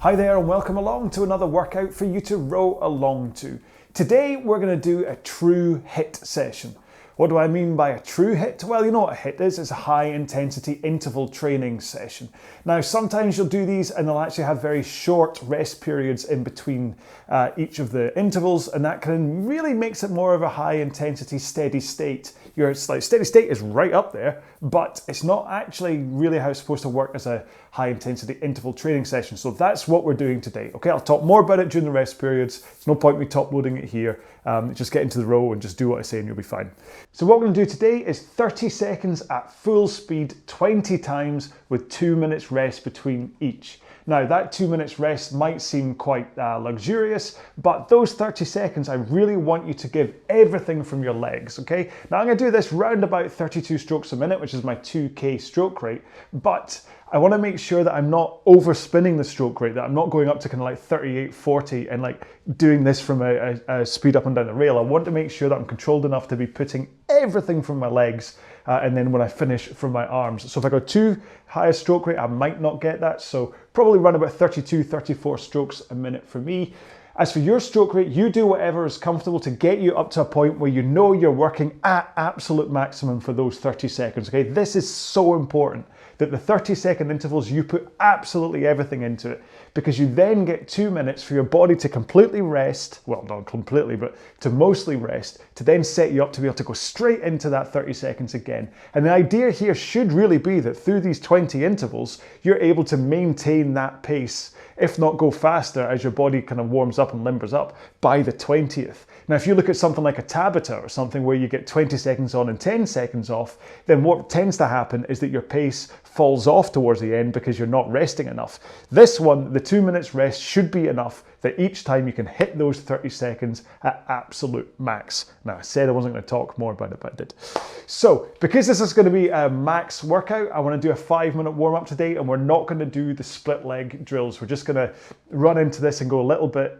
Hi there and welcome along to another workout for you to row along to. Today we're going to do a true HIIT session. What do I mean by a true HIIT? Well, you know what a HIIT is. It's a high intensity interval training session. Now sometimes you'll do these and they'll actually have very short rest periods in between each of the intervals, and that can really makes it more of a high intensity steady state. Your steady state is right up there, but it's not actually really how it's supposed to work as a high intensity interval training session. So that's what we're doing today. Okay, I'll talk more about it during the rest periods. There's no point me top loading it here. Just get into the row and just do what I say and you'll be fine. So what we're going to do today is 30 seconds at full speed, 20 times with 2 minutes rest between each. Now that 2 minutes rest might seem quite luxurious, but those 30 seconds, I really want you to give everything from your legs, okay? Now I'm gonna do this round about 32 strokes a minute, which is my 2K stroke rate, but I wanna make sure that I'm not overspinning the stroke rate, that I'm not going up to kind of like 38, 40 and like doing this from a speed up and down the rail. I want to make sure that I'm controlled enough to be putting everything from my legs and then when I finish from my arms. So if I go too high a stroke rate, I might not get that. So probably run about 32, 34 strokes a minute for me. As for your stroke rate, you do whatever is comfortable to get you up to a point where you know you're working at absolute maximum for those 30 seconds, okay? This is so important that the 30-second intervals, you put absolutely everything into it, because you then get 2 minutes for your body to completely rest, well, not completely, but to mostly rest, to then set you up to be able to go straight into that 30 seconds again. And the idea here should really be that through these 20 intervals, you're able to maintain that pace, if not go faster as your body kind of warms up and limbers up by the 20th. Now, if you look at something like a Tabata or something where you get 20 seconds on and 10 seconds off, then what tends to happen is that your pace falls off towards the end because you're not resting enough. This one, the 2 minutes rest should be enough that each time you can hit those 30 seconds at absolute max. Now, I said I wasn't going to talk more about it, but I did. So, because this is going to be a max workout, I want to do a 5-minute warm-up today, and we're not going to do the split leg drills. We're just going to run into this and go a little bit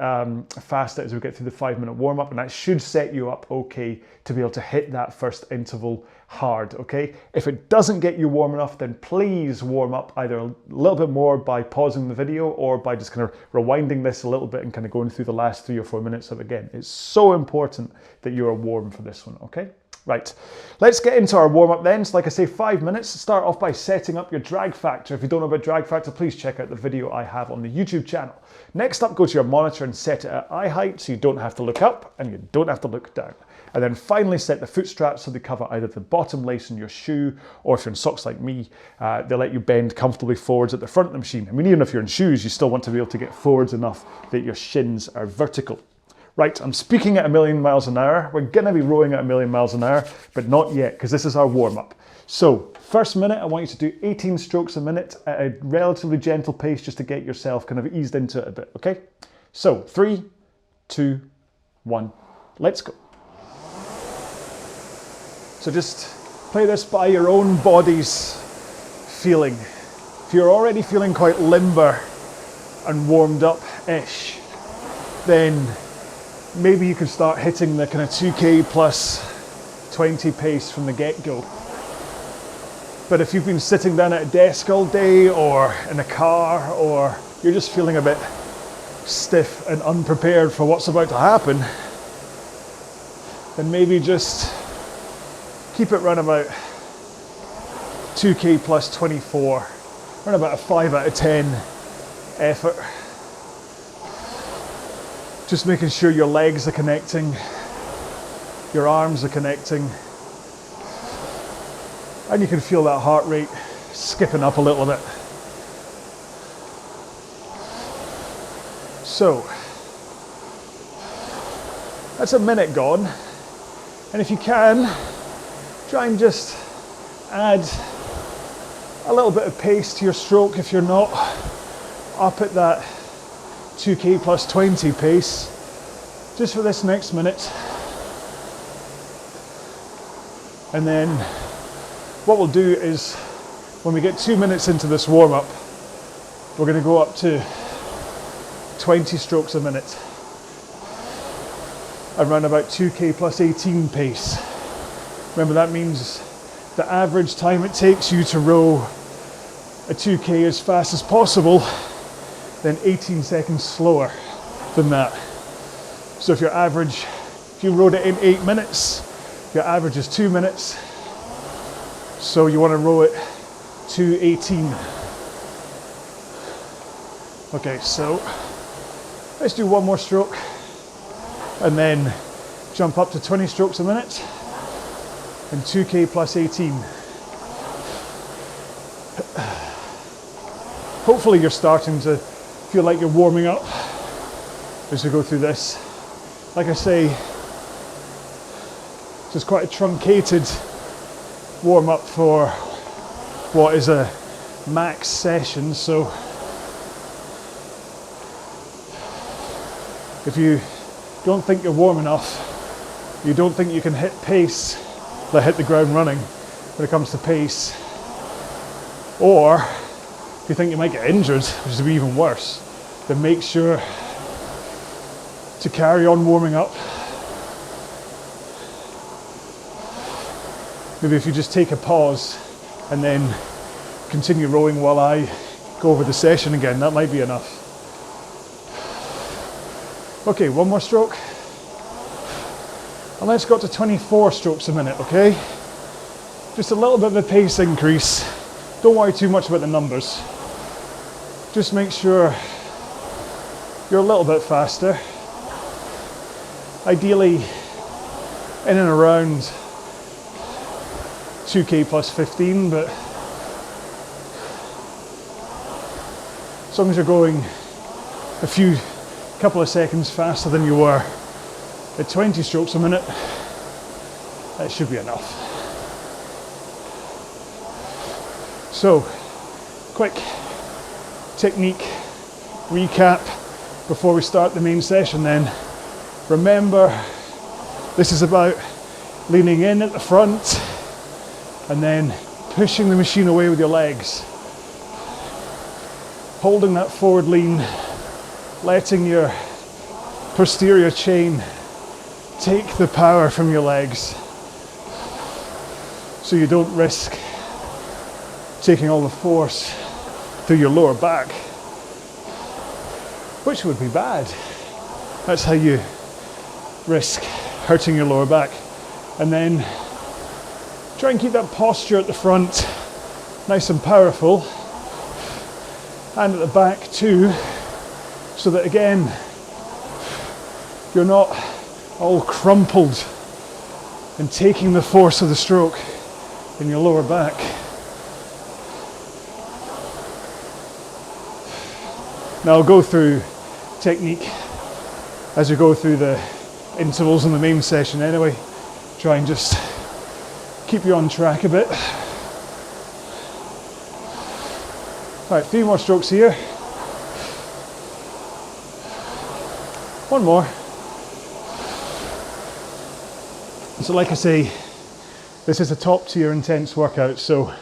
faster as we get through the 5-minute warm-up, and that should set you up okay to be able to hit that first interval hard, okay? If it doesn't get you warm enough, then please warm up either a little bit more by pausing the video or by just kind of rewinding this a little bit and kind of going through the last 3 or 4 minutes of it again. It's so important that you are warm for this one, okay? Right, let's get into our warm-up then. So like I say, 5 minutes. Start off by setting up your drag factor. If you don't know about drag factor, please check out the video I have on the YouTube channel. Next up, go to your monitor and set it at eye height so you don't have to look up and you don't have to look down. And then finally set the foot straps so they cover either the bottom lace in your shoe, or if you're in socks like me, they let you bend comfortably forwards at the front of the machine. I mean, even if you're in shoes, you still want to be able to get forwards enough that your shins are vertical. Right, I'm speaking at 1,000,000 miles an hour. We're gonna be rowing at 1,000,000 miles an hour, but not yet, because this is our warm-up. So, first minute, I want you to do 18 strokes a minute at a relatively gentle pace just to get yourself kind of eased into it a bit, okay? So, 3, 2, 1, let's go. So just play this by your own body's feeling. If you're already feeling quite limber and warmed up-ish, then maybe you could start hitting the kind of 2K plus 20 pace from the get-go. But if you've been sitting down at a desk all day or in a car, or you're just feeling a bit stiff and unprepared for what's about to happen, then maybe just keep it around about 2K plus 24, around about a 5 out of 10 effort. Just making sure your legs are connecting, your arms are connecting, and you can feel that heart rate skipping up a little bit. So, that's a minute gone, and if you can, try and just add a little bit of pace to your stroke if you're not up at that 2K plus 20 pace, just for this next minute. And then what we'll do is, when we get 2 minutes into this warm-up, we're going to go up to 20 strokes a minute, around about 2K plus 18 pace. Remember, that means the average time it takes you to row a 2K as fast as possible then 18 seconds slower than that. So if your average, if you rowed it in 8 minutes, your average is 2 minutes. So you want to row it to 18. Okay, so let's do one more stroke and then jump up to 20 strokes a minute and 2K plus 18. Hopefully you're starting to feel like you're warming up as we go through this. Like I say, it's quite a truncated warm up for what is a max session, so if you don't think you're warm enough, you don't think you can hit pace, like hit the ground running when it comes to pace, or if you think you might get injured, which would be even worse, then make sure to carry on warming up. Maybe if you just take a pause and then continue rowing while I go over the session again, that might be enough. Okay, one more stroke. And let's go up to 24 strokes a minute, okay? Just a little bit of a pace increase. Don't worry too much about the numbers. Just make sure you're a little bit faster. Ideally, in and around 2K plus 15, but as long as you're going a couple of seconds faster than you were at 20 strokes a minute, that should be enough. So, quick technique recap before we start the main session then. Remember, this is about leaning in at the front and then pushing the machine away with your legs. Holding that forward lean, letting your posterior chain take the power from your legs so you don't risk taking all the force through your lower back, which would be bad. That's how you risk hurting your lower back. And then try and keep that posture at the front nice and powerful, and at the back too, so that again you're not all crumpled and taking the force of the stroke in your lower back. Now I'll go through technique as we go through the intervals in the main session anyway. Try and just keep you on track a bit. Right, 3 more strokes here. One more. So like I say, this is a top tier intense workout, so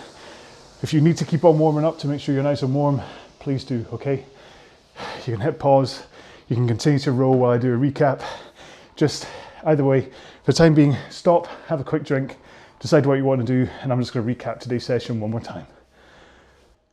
if you need to keep on warming up to make sure you're nice and warm, please do, okay? You can hit pause, you can continue to row while I do a recap. Just either way, for the time being, stop, have a quick drink, decide what you want to do, and I'm just going to recap today's session one more time.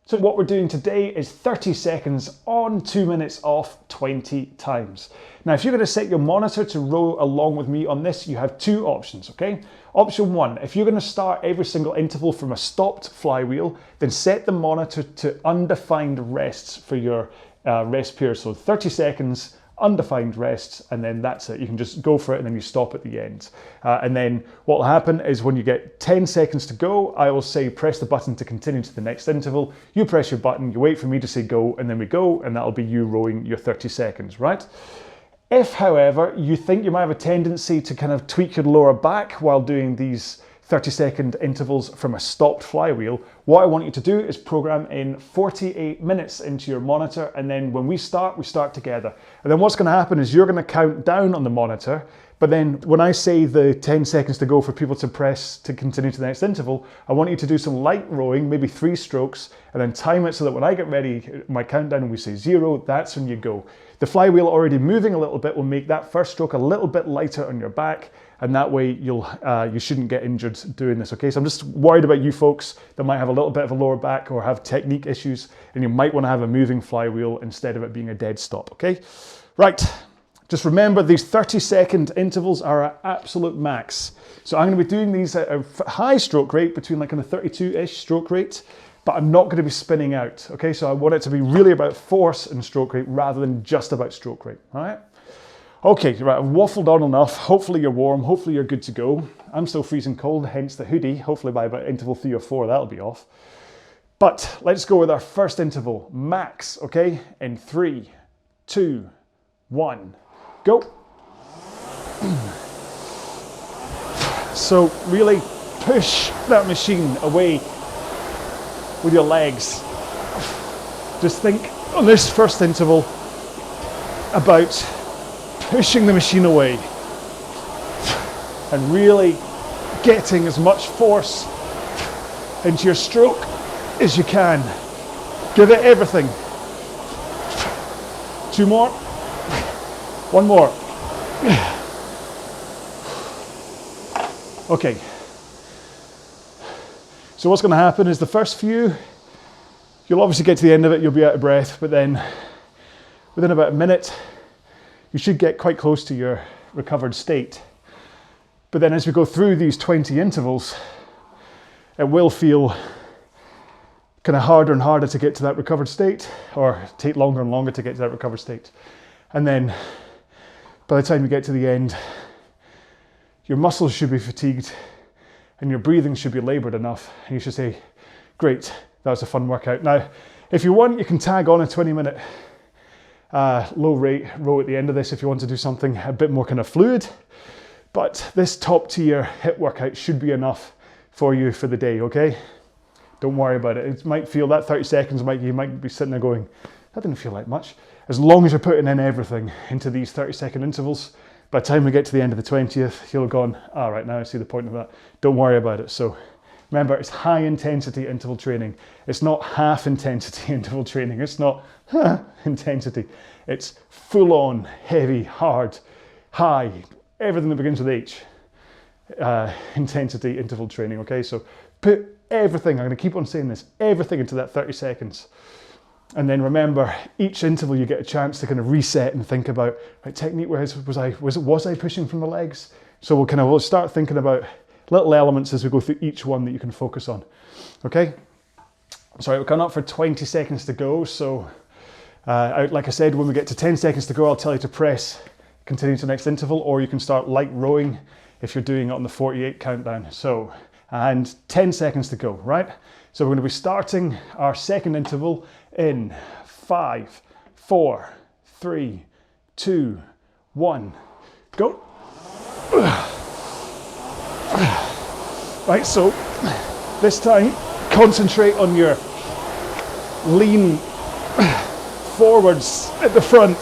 So what we're doing today is 30 seconds on, 2 minutes off, 20 times. Now, if you're going to set your monitor to row along with me on this, you have 2 options, okay? Option 1, if you're going to start every single interval from a stopped flywheel, then set the monitor to undefined rests for your rest period. So 30 seconds, undefined rests, and then that's it. You can just go for it and then you stop at the end. And then what will happen is when you get 10 seconds to go, I will say press the button to continue to the next interval. You press your button, you wait for me to say go, and then we go, and that'll be you rowing your 30 seconds, right? If, however, you think you might have a tendency to kind of tweak your lower back while doing these 30-second intervals from a stopped flywheel, what I want you to do is program in 48 minutes into your monitor, and then when we start together. And then what's going to happen is you're going to count down on the monitor, but then when I say the 10 seconds to go for people to press to continue to the next interval, I want you to do some light rowing, maybe 3 strokes, and then time it so that when I get ready, my countdown, and we say 0, that's when you go. The flywheel already moving a little bit will make that first stroke a little bit lighter on your back, and that way you shouldn't get injured doing this, okay? So I'm just worried about you folks that might have a little bit of a lower back or have technique issues, and you might want to have a moving flywheel instead of it being a dead stop, okay? Right, just remember these 30-second intervals are our absolute max. So I'm going to be doing these at a high stroke rate, between like a 32-ish stroke rate, but I'm not going to be spinning out, okay? So I want it to be really about force and stroke rate rather than just about stroke rate, all right? Okay, right, I've waffled on enough. Hopefully you're warm, hopefully you're good to go. I'm still freezing cold, hence the hoodie. Hopefully by about interval 3 or 4, that'll be off. But let's go with our first interval, max, okay? In 3, 2, 1, go. So really push that machine away with your legs. Just think on this first interval about pushing the machine away and really getting as much force into your stroke as you can. Give it everything. 2 more. 1 more. Okay. So what's going to happen is the first few, you'll obviously get to the end of it, you'll be out of breath, but then within about a minute, you should get quite close to your recovered state. But then as we go through these 20 intervals, it will feel kind of harder and harder to get to that recovered state, or take longer and longer to get to that recovered state. And then by the time you get to the end, your muscles should be fatigued and your breathing should be labored enough. And you should say, great, that was a fun workout. Now, if you want, you can tag on a 20-minute low rate row at the end of this if you want to do something a bit more kind of fluid. But this top tier HIIT workout should be enough for you for the day, okay? Don't worry about it. It might feel that 30 seconds, you might be sitting there going, that didn't feel like much. As long as you're putting in everything into these 30-second intervals, by the time we get to the end of the 20th, you'll have gone, all right, now I see the point of that. Don't worry about it. So remember, it's high intensity interval training. It's not half intensity interval training. It's not intensity. It's full on, heavy, hard, high, everything that begins with H. Intensity interval training, okay? So put everything, I'm gonna keep on saying this, everything into that 30 seconds. And then remember, each interval you get a chance to kind of reset and think about, right, technique wise, was I pushing from the legs? So we'll start thinking about little elements as we go through each one that you can focus on, okay? Sorry, we're coming up for 20 seconds to go. So like I said, when we get to 10 seconds to go, I'll tell you to press, continue to the next interval, or you can start light rowing if you're doing it on the 48 countdown. So, and 10 seconds to go, right? So we're going to be starting our second interval in 5, 4, 3, 2, 1, go. Right, so this time concentrate on your lean forwards at the front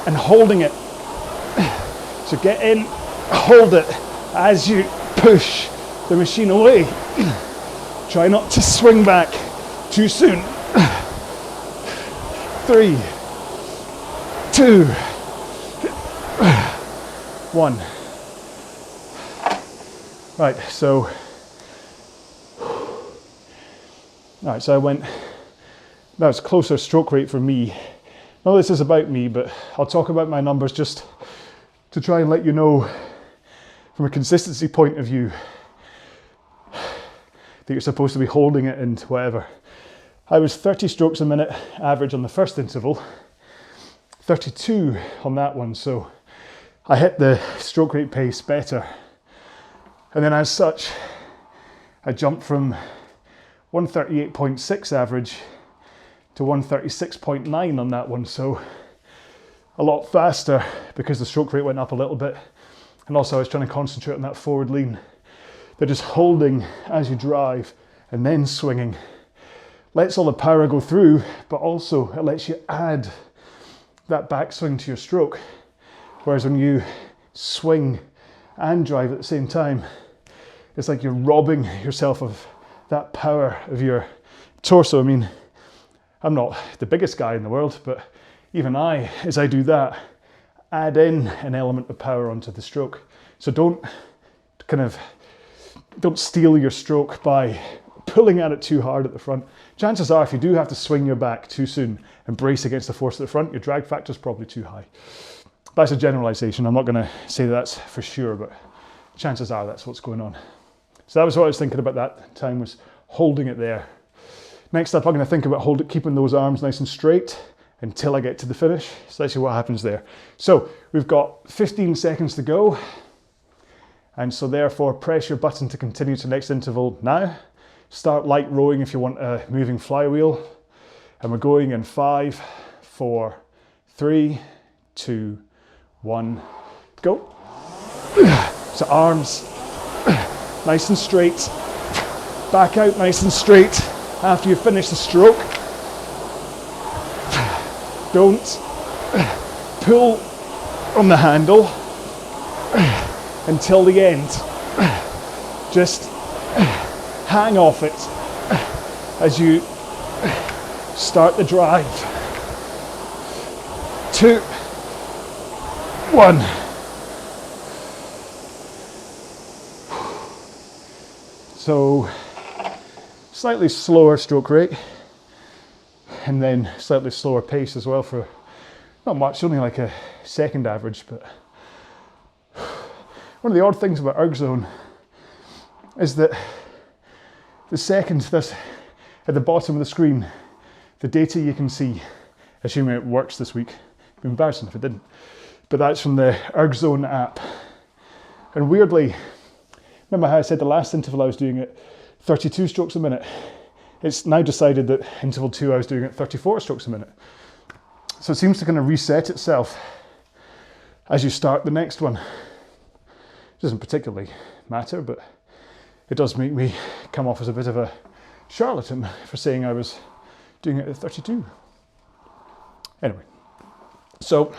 and holding it. So get in, hold it as you push the machine away. Try not to swing back too soon. 3, 2, 1. Right, so I went, that was closer stroke rate for me. No, this is about me, but I'll talk about my numbers just to try and let you know from a consistency point of view that you're supposed to be holding it and whatever. I was 30 strokes a minute average on the first interval, 32 on that one, so I hit the stroke rate pace better. And then as such, I jumped from 138.6 average to 136.9 on that one, so a lot faster because the stroke rate went up a little bit. And also I was trying to concentrate on that forward lean. They're just holding as you drive and then swinging. Lets all the power go through, but also it lets you add that backswing to your stroke. Whereas when you swing and drive at the same time, it's like you're robbing yourself of that power of your torso. I mean, I'm not the biggest guy in the world, but even as I do that, add in an element of power onto the stroke. So don't steal your stroke by pulling at it too hard at the front. Chances are if you do have to swing your back too soon and brace against the force at the front, your drag factor is probably too high. That's a generalization. I'm not going to say that's for sure, but chances are that's what's going on. So that was what I was thinking about that time, was holding it there. Next up, I'm going to think about keeping those arms nice and straight until I get to the finish. So let's see what happens there. So we've got 15 seconds to go. And so therefore, press your button to continue to the next interval now. Start light rowing if you want a moving flywheel. And we're going in 5, 4, 3, 2, 1, go. So arms nice and straight. Back out nice and straight after you finish the stroke. Don't pull on the handle until the end. Just hang off it as you start the drive. 2, 1. So slightly slower stroke rate, and then slightly slower pace as well for not much, only like a second average. But one of the odd things about ErgZone is that the second that's at the bottom of the screen, the data you can see, assuming it works this week, it'd be embarrassing if it didn't, but that's from the ErgZone app. And weirdly, remember how I said the last interval I was doing at 32 strokes a minute? It's now decided that interval 2 I was doing at 34 strokes a minute. So it seems to kind of reset itself as you start the next one. It doesn't particularly matter, but it does make me come off as a bit of a charlatan for saying I was doing it at 32. Anyway, so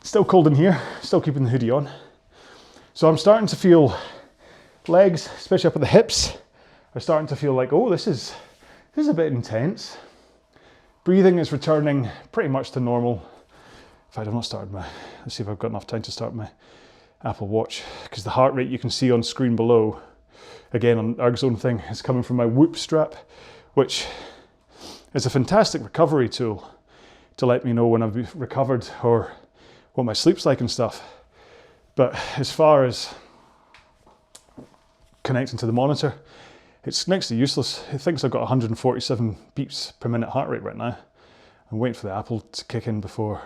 still cold in here, still keeping the hoodie on. So I'm starting to feel legs, especially up at the hips, are starting to feel like, oh, this is a bit intense. Breathing is returning pretty much to normal. In fact, I've not started let's see if I've got enough time to start my Apple Watch, because the heart rate you can see on screen below, again on ErgZone thing, is coming from my Whoop strap, which is a fantastic recovery tool to let me know when I've recovered or what my sleep's like and stuff. But as far as connecting to the monitor, it's next to useless. It thinks I've got 147 beats per minute heart rate right now. I'm waiting for the Apple to kick in before,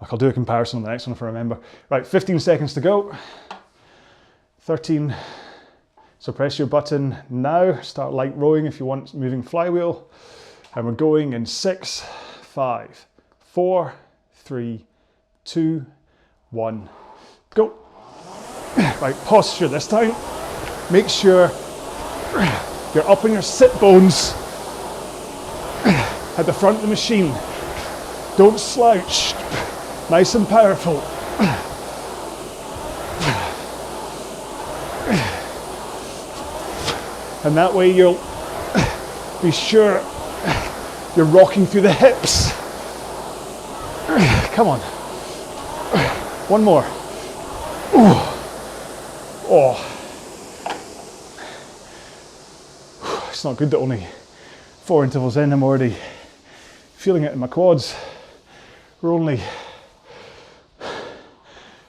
I'll do a comparison on the next one if I remember. Right, 15 seconds to go. 13. So press your button now. Start light rowing if you want moving flywheel. And we're going in 6, 5, 4, 3, 2, 1, go. Right, posture this time. Make sure you're up on your sit bones at the front of the machine. Don't slouch. Nice and powerful. And that way you'll be sure you're rocking through the hips. Come on. One more. Oh. It's not good that only 4 intervals in, I'm already feeling it in my quads. We're only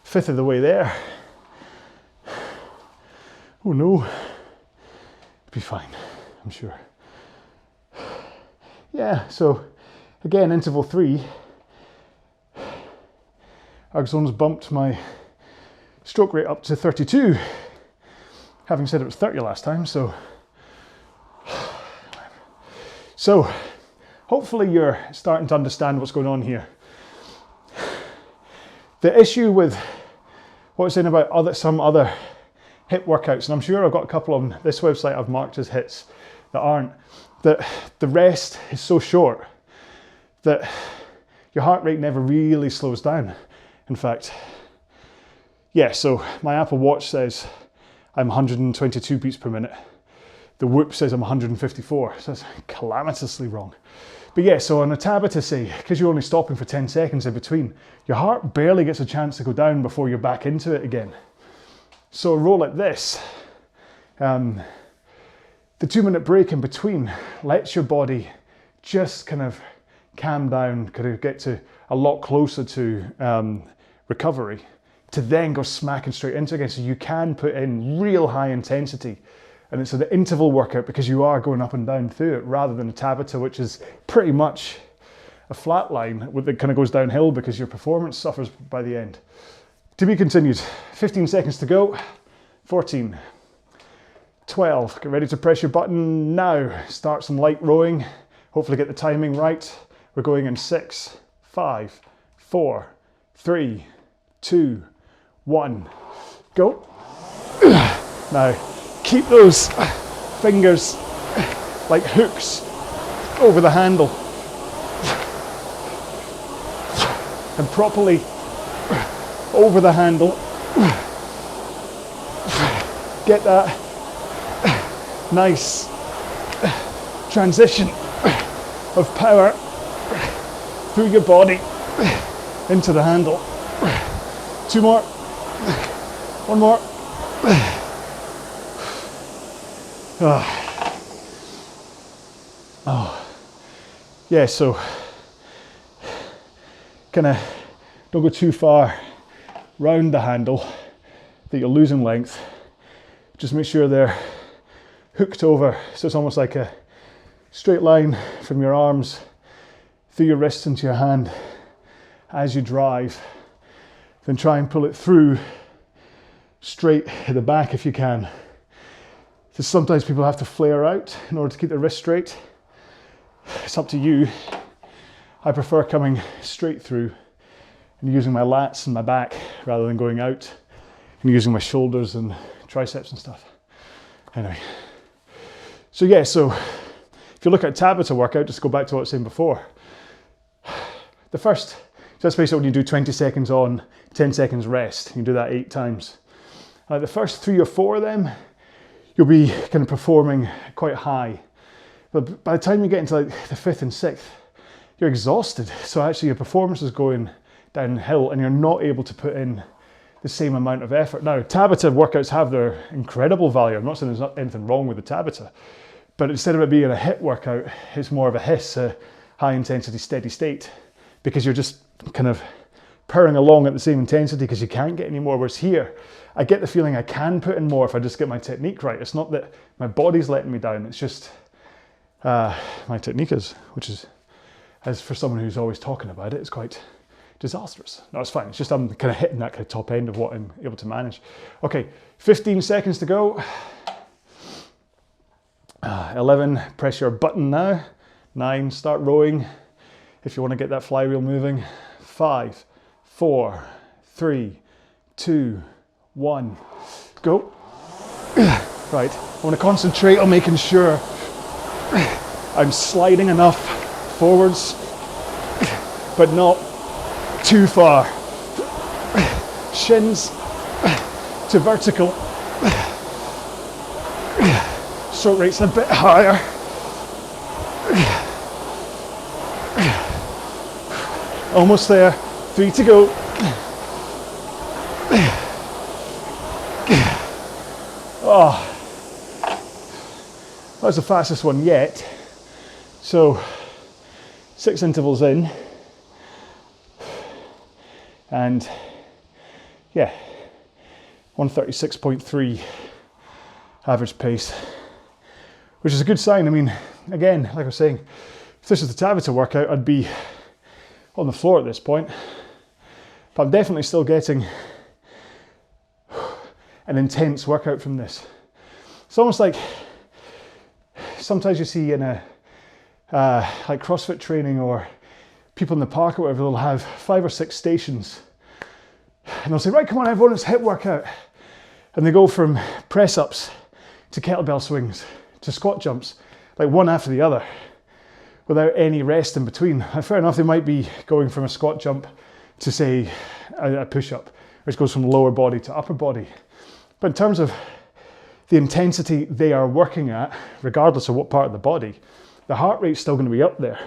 1/5 of the way there. Oh no. It'll be fine, I'm sure. Yeah, so again, interval 3, ErgZone's bumped my stroke rate up to 32, having said it was 30 last time, so hopefully you're starting to understand what's going on here. The issue with what I was saying about some other HIIT workouts, and I'm sure I've got a couple on this website I've marked as HIITs that aren't, that the rest is so short that your heart rate never really slows down. In fact, yeah, so my Apple Watch says I'm 122 beats per minute. The Whoop says I'm 154, so that's calamitously wrong. But yeah, so on a Tabata, say, because you're only stopping for 10 seconds in between, your heart barely gets a chance to go down before you're back into it again. So a row like this, the 2-minute break in between lets your body just kind of calm down, kind of get to a lot closer to recovery, to then go smacking straight into it again. So you can put in real high intensity. And it's an interval workout because you are going up and down through it, rather than a Tabata, which is pretty much a flat line that kind of goes downhill because your performance suffers by the end. To be continued. 15 seconds to go. 14, 12. Get ready to press your button now. Start some light rowing. Hopefully get the timing right. We're going in 6, 5, 4, 3, 2, 1. Go. Now, keep those fingers like hooks over the handle and properly over the handle. Get that nice transition of power through your body into the handle. 2 more. 1 more. Oh. Yeah, so kind of don't go too far round the handle that you're losing length. Just make sure they're hooked over, so it's almost like a straight line from your arms through your wrists into your hand as you drive. Then try and pull it through straight at the back if you can. So sometimes people have to flare out in order to keep their wrist straight. It's up to you. I prefer coming straight through and using my lats and my back rather than going out and using my shoulders and triceps and stuff. Anyway, so yeah, so if you look at a Tabata workout, just go back to what I was saying before. The first, so that's basically when you do 20 seconds on, 10 seconds rest. You do that 8 times. The first 3 or 4 of them, you'll be kind of performing quite high. But by the time you get into like the 5th and 6th, you're exhausted. So actually your performance is going downhill and you're not able to put in the same amount of effort. Now, Tabata workouts have their incredible value. I'm not saying there's not anything wrong with the Tabata, but instead of it being a HIIT workout, it's more of a HISS, a high intensity steady state, because you're just kind of purring along at the same intensity because you can't get any more. Whereas here, I get the feeling I can put in more if I just get my technique right. It's not that my body's letting me down, it's just my technique is, which is, as for someone who's always talking about it, it's quite disastrous. No, it's fine. It's just I'm kind of hitting that kind of top end of what I'm able to manage. Okay, 15 seconds to go. 11, press your button now. 9, start rowing if you want to get that flywheel moving. 5, 4, 3, 2, 1, go. Right, I want to concentrate on making sure I'm sliding enough forwards, but not too far. Shins to vertical. Stroke rate's a bit higher. Almost there. 3 to go. Oh, that was the fastest one yet. So 6 intervals in, and yeah, 136.3 average pace, which is a good sign. I mean, again, like I was saying, if this is the Tabata workout, I'd be on the floor at this point, but I'm definitely still getting an intense workout from this. It's almost like sometimes you see in a like CrossFit training or people in the park or whatever, they'll have 5 or 6 stations and they'll say, right, come on everyone, it's HIIT workout. And they go from press ups to kettlebell swings to squat jumps, like one after the other, without any rest in between. And fair enough, they might be going from a squat jump to say a push up, which goes from lower body to upper body. But in terms of the intensity they are working at, regardless of what part of the body, the heart rate's still going to be up there.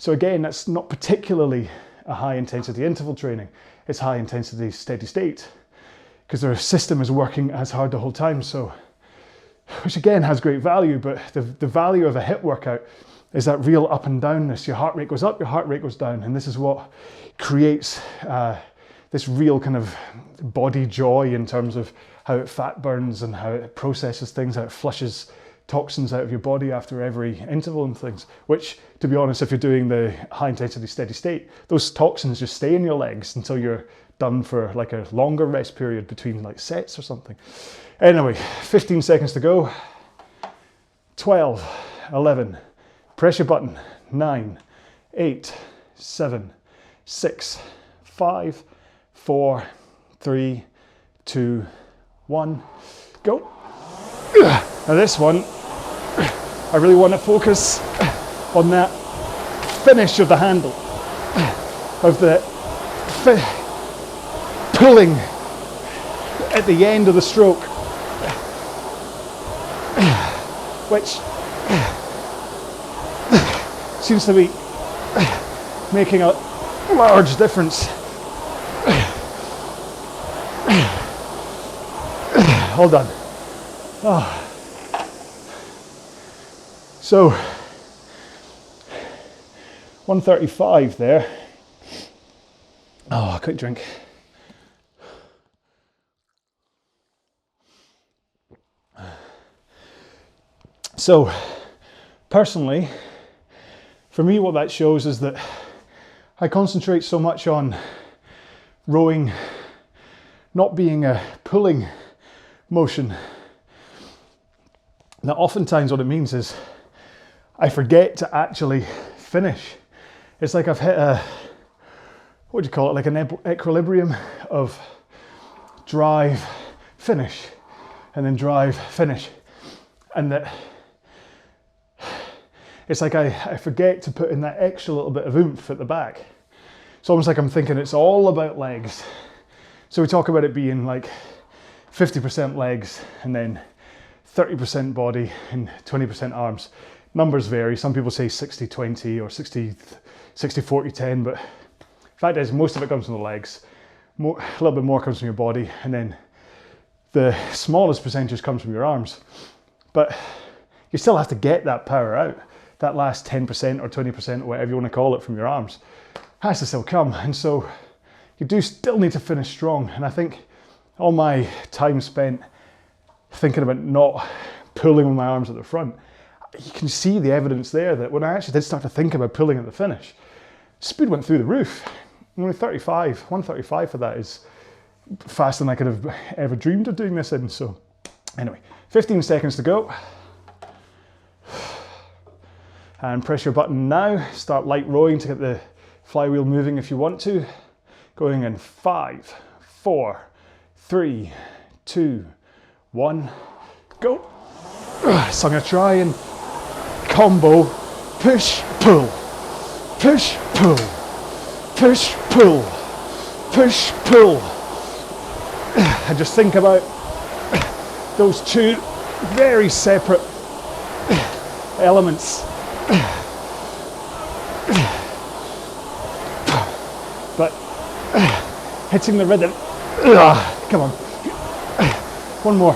So again, that's not particularly a high intensity interval training. It's high intensity steady state because their system is working as hard the whole time. So, which again has great value, but the value of a HIIT workout is that real up and downness. Your heart rate goes up, your heart rate goes down. And this is what creates this real kind of body joy in terms of how it fat burns and how it processes things, how it flushes toxins out of your body after every interval and things, which, to be honest, if you're doing the high intensity steady state, those toxins just stay in your legs until you're done for like a longer rest period between like sets or something. Anyway, 15 seconds to go. 12, 11, press your button. 9, 8, 7, 6, 5, 4, 3, 2, 1, go. Now this one, I really want to focus on that finish of the handle, of the pulling at the end of the stroke, which seems to be making a large difference. Hold on. Oh. So 135 there. Oh, quick drink. So personally, for me, what that shows is that I concentrate so much on rowing not being a pulling motion that oftentimes what it means is I forget to actually finish. It's like I've hit a, what do you call it, like an equilibrium of drive, finish, and then drive, finish. And that it's like I forget to put in that extra little bit of oomph at the back. It's almost like I'm thinking it's all about legs. So we talk about it being like 50% legs and then 30% body and 20% arms. Numbers vary. Some people say 60-20 or 60-40-10, but the fact is most of it comes from the legs. A little bit more comes from your body, and then the smallest percentage comes from your arms. But you still have to get that power out. That last 10% or 20% or whatever you want to call it from your arms has to still come. And so you do still need to finish strong. And I think all my time spent thinking about not pulling with my arms at the front, you can see the evidence there that when I actually did start to think about pulling at the finish, speed went through the roof. Only 135 for that is faster than I could have ever dreamed of doing this in. So anyway, 15 seconds to go. And press your button now. Start light rowing to get the flywheel moving if you want to. Going in 5, 4, 3, 2, 1, go. So I'm going to try and combo push, pull, push, pull, push, pull, push, pull. And just think about those two very separate elements. But hitting the rhythm. Come on. One more.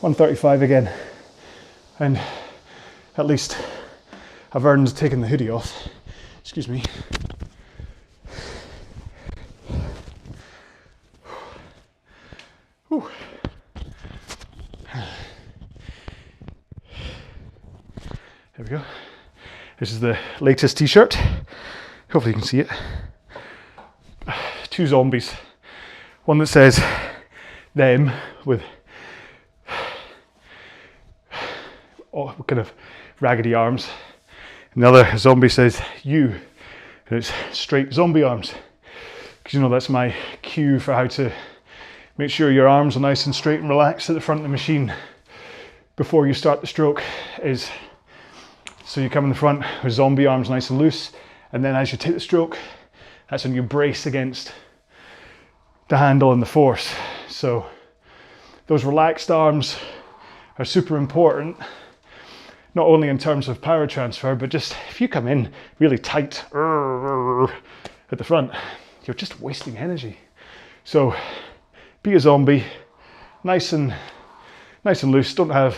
135 again. And at least I've earned taking the hoodie off. Excuse me. Whew. There we go. This is the latest t-shirt. Hopefully you can see it. 2 zombies. One that says them with kind of raggedy arms. And the other zombie says you. And it's straight zombie arms. Because you know that's my cue for how to make sure your arms are nice and straight and relaxed at the front of the machine before you start the stroke is, so you come in the front with zombie arms nice and loose, and then as you take the stroke, that's when you brace against the handle and the force. So those relaxed arms are super important, not only in terms of power transfer, but just if you come in really tight at the front, you're just wasting energy. So be a zombie, nice and loose. Don't have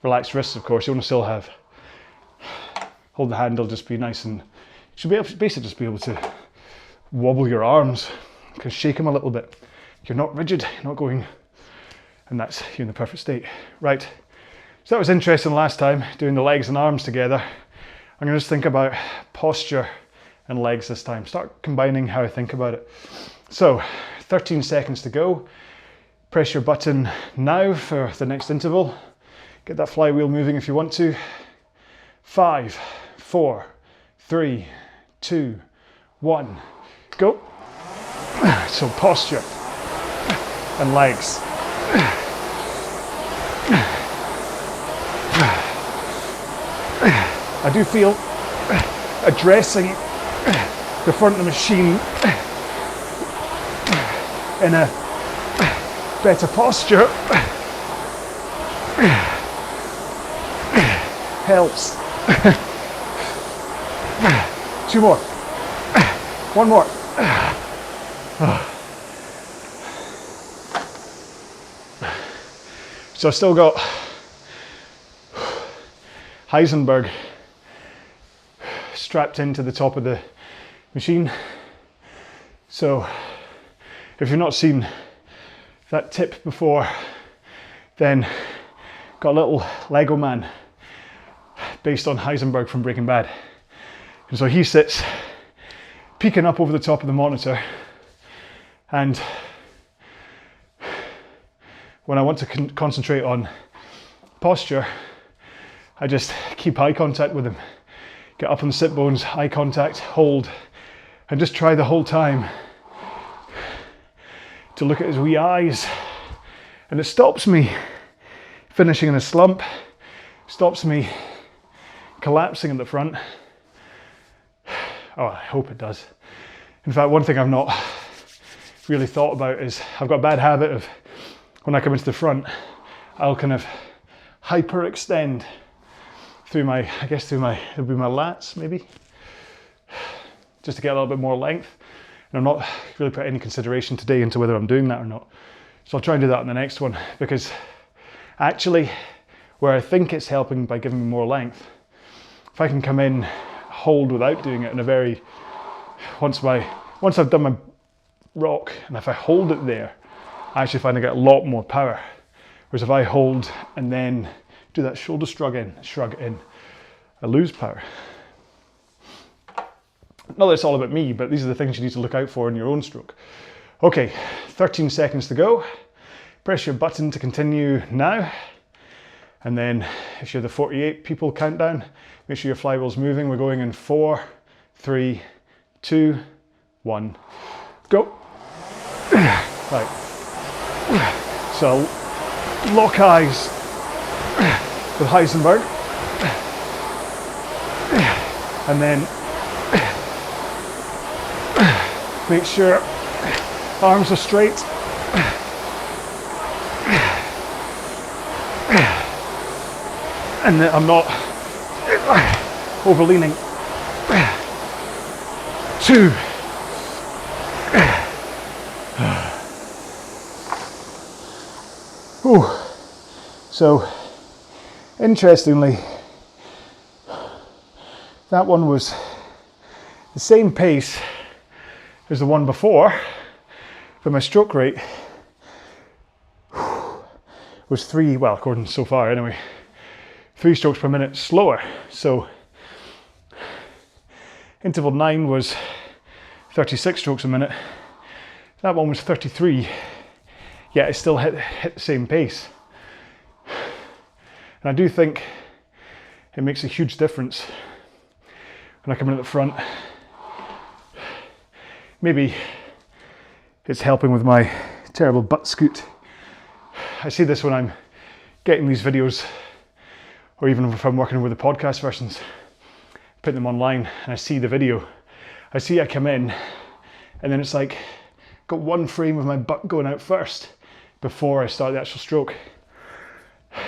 relaxed wrists, of course. You want to still have, hold the handle, just be nice, and you should be able to basically just be able to wobble your arms, you can shake them a little bit. You're not rigid, you're not going, and that's you in the perfect state. Right, so that was interesting last time, doing the legs and arms together. I'm going to just think about posture and legs this time. Start combining how I think about it. So 13 seconds to go. Press your button now for the next interval. Get that flywheel moving if you want to. 5, 4, 3, 2, 1, go. So posture and legs. I do feel addressing the front of the machine in a better posture helps. 2 more. 1 more. So I've still got Heisenberg strapped into the top of the machine. So if you've not seen that tip before, then got a little Lego man based on Heisenberg from Breaking Bad. And so he sits peeking up over the top of the monitor, and when I want to concentrate on posture, I just keep eye contact with him. Get up on the sit bones, eye contact, hold, and just try the whole time to look at his wee eyes. And it stops me finishing in a slump, stops me collapsing in the front. Oh, I hope it does. In fact, one thing I've not really thought about is I've got a bad habit of, when I come into the front, I'll kind of hyperextend through my, it'll be my lats maybe, just to get a little bit more length. And I'm not really put any consideration today into whether I'm doing that or not. So I'll try and do that in the next one, because actually where I think it's helping by giving me more length, if I can come in, hold without doing it in a very, once I've done my rock, and if I hold it there, I actually find I get a lot more power. Whereas if I hold and then do that shoulder shrug in, I lose power. Not that it's all about me, but these are the things you need to look out for in your own stroke. Okay, 13 seconds to go. Press your button to continue now. And then if you're the 48 people countdown, make sure your flywheel's moving. We're going in 4, 3, 2, 1, go. Right. So lock eyes with Heisenberg. And then make sure arms are straight. And that I'm not overleaning. 2. Ooh. So, interestingly, that one was the same pace as the one before, but my stroke rate was 3, well, according so far anyway, 3 strokes per minute slower. So interval 9 was 36 strokes a minute. That one was 33, yet I still hit the same pace. And I do think it makes a huge difference when I come in at the front. Maybe it's helping with my terrible butt scoot. I see this when I'm getting these videos, or even if I'm working with the podcast versions, putting them online, and I see the video. I come in, and then it's like, got one frame of my butt going out first, before I start the actual stroke.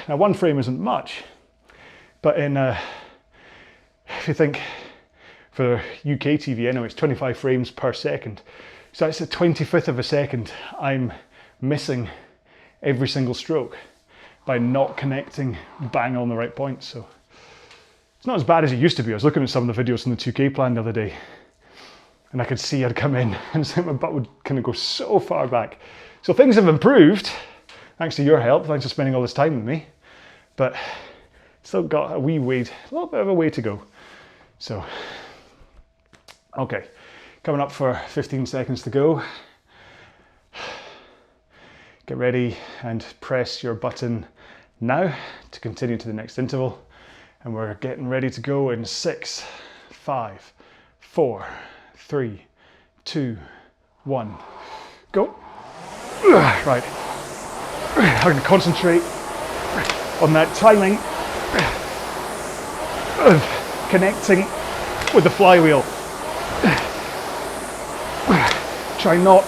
Now 1 frame isn't much, but if you think for UK TV anyway, it's 25 frames per second. So that's a 25th of a second I'm missing every single stroke by not connecting bang on the right point. So it's not as bad as it used to be. I was looking at some of the videos from the 2K plan the other day, and I could see I'd come in and my butt would kind of go so far back. So things have improved, thanks to your help, thanks for spending all this time with me, but still got a little bit of a way to go. So, okay, coming up for 15 seconds to go. Get ready and press your button now to continue to the next interval. And we're getting ready to go in 6, 5, 4, 3, 2, 1, go. Right, I'm going to concentrate on that timing of connecting with the flywheel. Try not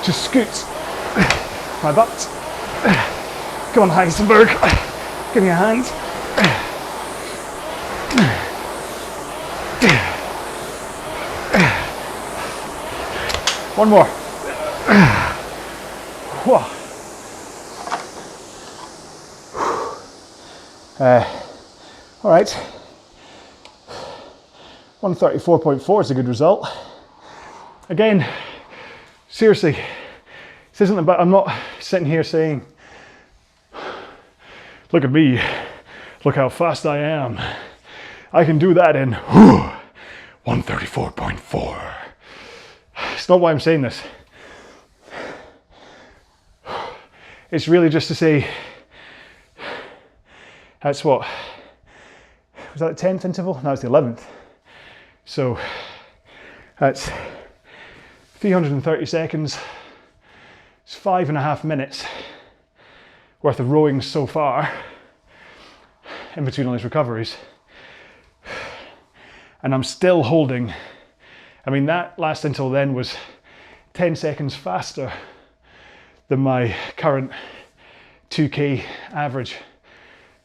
to scoot my butt. Come on, Heisenberg, give me a hand. One more. All right. 134.4 is a good result. Again, seriously, this isn't about, I'm not sitting here saying, look at me, look how fast I am. I can do that in 134.4. It's not why I'm saying this. It's really just to say, that's what, was that the 10th interval? No, it's the 11th. So that's 330 seconds. It's 5.5 minutes worth of rowing so far in between all these recoveries. And I'm still holding, I mean, that last interval then was 10 seconds faster than my current 2K average.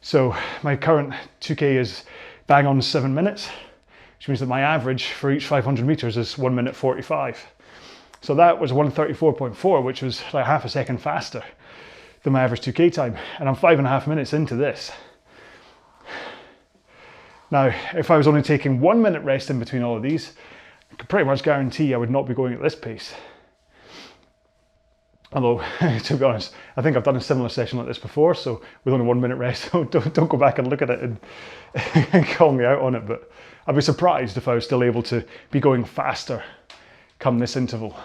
So my current 2K is bang on 7 minutes, which means that my average for each 500 meters is 1 minute 45. So that was 134.4, which was like half a second faster than my average 2K time. And I'm 5.5 minutes into this. Now, if I was only taking 1 minute rest in between all of these, I could pretty much guarantee I would not be going at this pace. Although, to be honest, I think I've done a similar session like this before, so with only 1 minute rest, so don't go back and look at it and call me out on it, but I'd be surprised if I was still able to be going faster come this interval.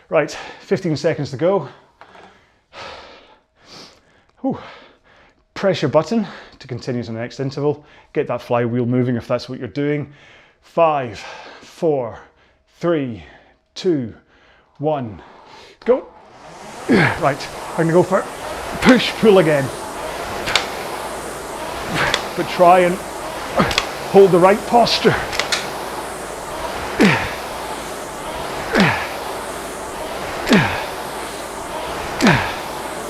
Right, 15 seconds to go. Whew. Press your button to continue to the next interval. Get that flywheel moving if that's what you're doing. 5, 4, 3, 2, 1, go. Right, I'm gonna go for push, pull again. But try and hold the right posture.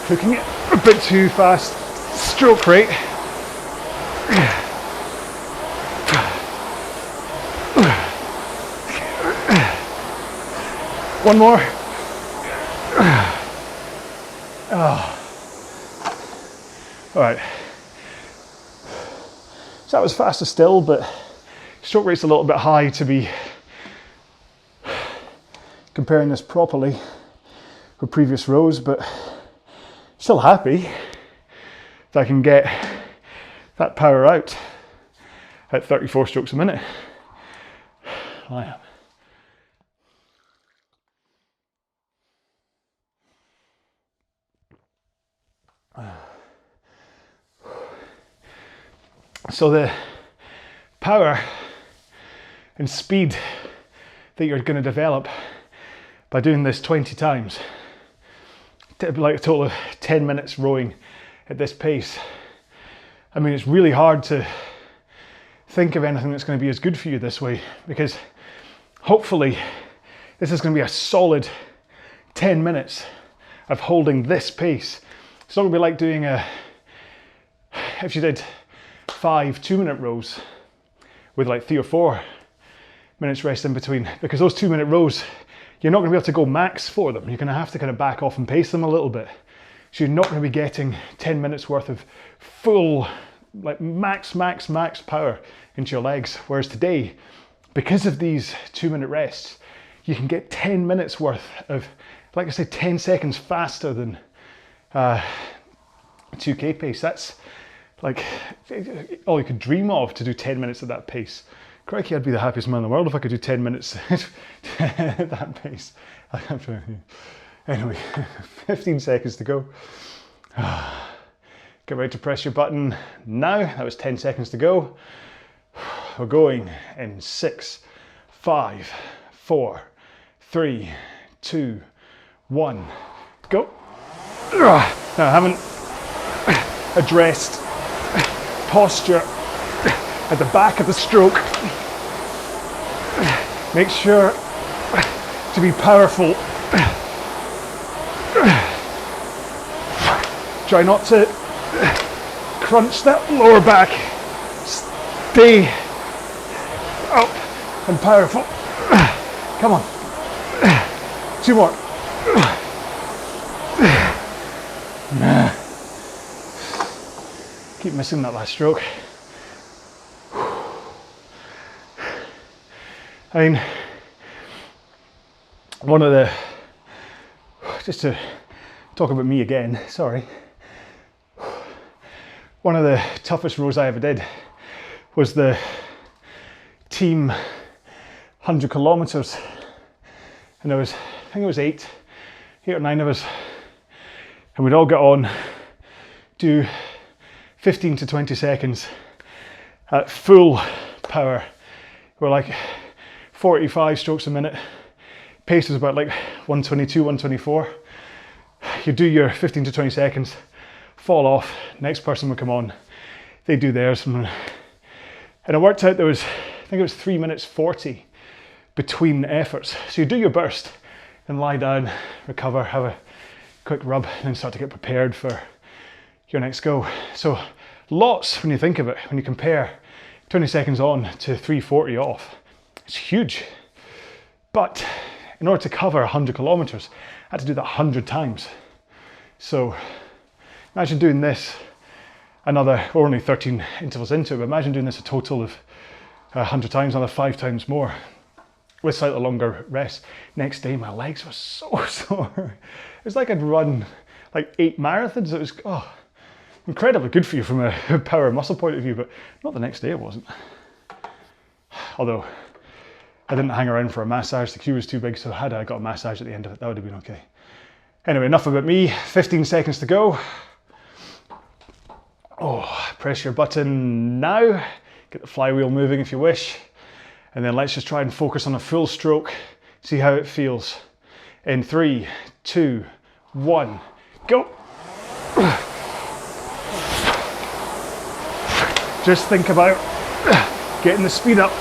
Hooking it a bit too fast. Stroke rate. One more. Oh. All right. So that was faster still, but stroke rate's a little bit high to be comparing this properly with previous rows, but still happy that I can get that power out at 34 strokes a minute. I am. So the power and speed that you're going to develop by doing this 20 times, like a total of 10 minutes rowing at this pace. I mean, it's really hard to think of anything that's going to be as good for you this way, because hopefully this is going to be a solid 10 minutes of holding this pace. It's not gonna be like doing if you did 5 2-minute rows with like 3 or 4 minutes rest in between, because those 2-minute rows, you're not gonna be able to go max for them. You're gonna have to kind of back off and pace them a little bit. So you're not gonna be getting 10 minutes worth of full, like max power into your legs. Whereas today, because of these 2-minute rests, you can get 10 minutes worth of, like I said, 10 seconds faster than 2K pace. That's like all you could dream of, to do 10 minutes at that pace. Crikey, I'd be the happiest man in the world if I could do 10 minutes at that pace. Anyway, 15 seconds to go. Get ready to press your button now. That was 10 seconds to go. We're going in 6, 5, 4, 3, 2, 1, go. Now I haven't addressed posture at the back of the stroke. Make sure to be powerful. Try not to crunch that lower back. Stay up and powerful. Come on. 2 more. Keep missing that last stroke. I mean, one of the, just to talk about me again, sorry. One of the toughest rows I ever did was the team 100 kilometers. And there was, I think it was 8 or 9 of us. And we'd all get on, do 15 to 20 seconds at full power. We're like 45 strokes a minute. Pace is about like 122, 124. You do your 15 to 20 seconds, fall off, next person would come on, they do theirs. And it worked out there was, I think it was 3 minutes 40 between efforts. So you do your burst and lie down, recover, have a quick rub, and then start to get prepared for your next go. So lots when you think of it, when you compare 20 seconds on to 340 off, it's huge. But in order to cover 100 kilometers, I had to do that 100 times. So imagine doing this another, we're only 13 intervals into it, but imagine doing this a total of 100 times, another 5 times more, with slightly longer rest. Next day, my legs were so sore. It was like I'd run like 8 marathons. It was incredibly good for you from a power muscle point of view, but not the next day it wasn't. Although I didn't hang around for a massage, the queue was too big, so had I got a massage at the end of it, that would have been okay. Anyway, enough about me, 15 seconds to go. Oh, press your button now. Get the flywheel moving if you wish. And then let's just try and focus on a full stroke, see how it feels. In 3, 2, 1, go. Just think about getting the speed up.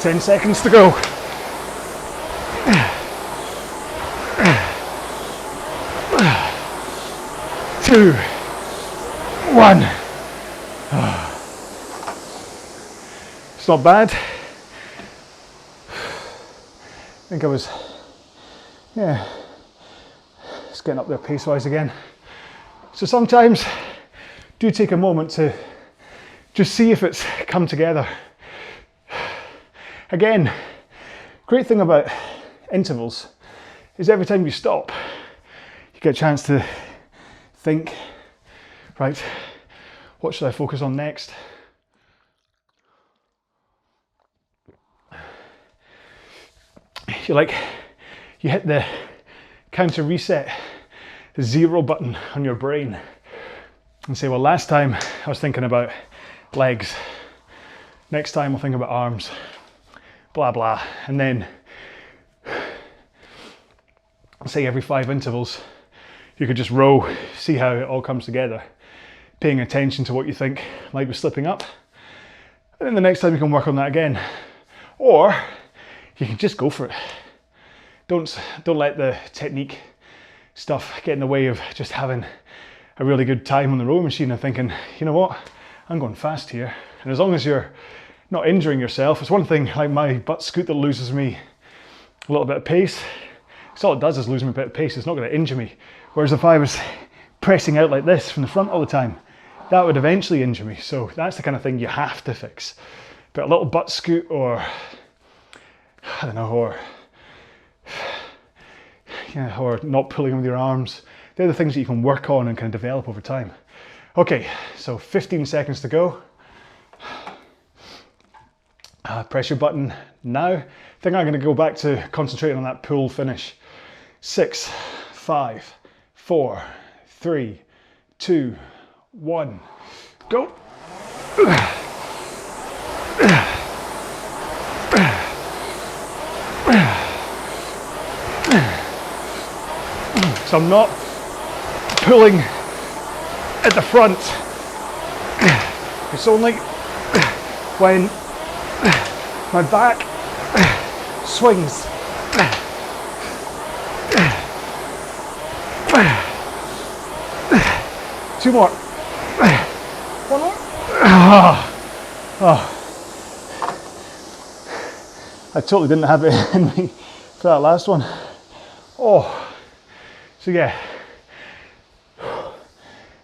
Ten seconds to go. 2, 1. It's not bad. I think I was, just getting up there pace-wise again. So sometimes do take a moment to just see if it's come together. Again, great thing about intervals is every time you stop, you get a chance to think, right, what should I focus on next? You hit the counter reset, the 0 button on your brain and say, well, last time I was thinking about legs, next time I'll think about arms, blah, blah. And then say every 5 intervals, you could just row, see how it all comes together. paying attention to what you think might be slipping up. And then the next time you can work on that again. Or you can just go for it. Don't let the technique stuff get in the way of just having a really good time on the rowing machine and thinking, you know what, I'm going fast here. And as long as you're not injuring yourself, it's one thing, like my butt scoot that loses me a little bit of pace. So all it does is lose me a bit of pace. It's not going to injure me. Whereas if I was pressing out like this from the front all the time, that would eventually injure me. So that's the kind of thing you have to fix. But a little butt scoot, or I don't know, or not pulling with your arms, they're the things that you can work on and kind of develop over time. Okay, so 15 seconds to go. Press your button now. I think I'm going to go back to concentrating on that pull finish. 6, 5, 4, 3, 2, 1, go. So I'm not pulling at the front. It's only when my back swings. 2 more. 1 more. Oh. I totally didn't have it in me for that last one. Oh. So yeah,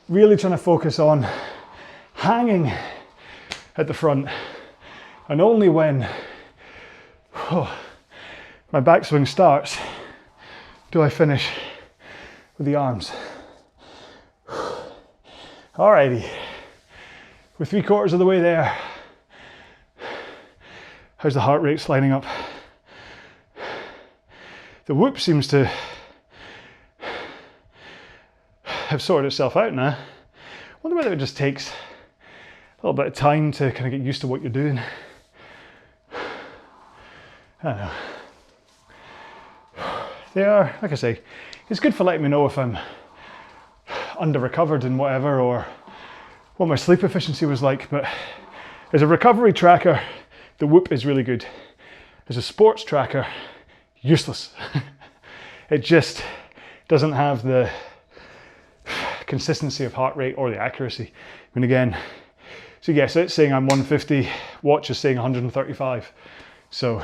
really trying to focus on hanging at the front, and only when my backswing starts do I finish with the arms. Alrighty, we're 3/4 of the way there. How's the heart rate lining up? The whoop seems to have sorted itself out now. I wonder whether it just takes a little bit of time to kind of get used to what you're doing. I don't know. They are, like I say, it's good for letting me know if I'm under recovered and whatever, or what my sleep efficiency was like. But as a recovery tracker, the Whoop is really good. As a sports tracker, useless. It just doesn't have the consistency of heart rate or the accuracy. And again, so yes, it's saying I'm 150, watch is saying 135. So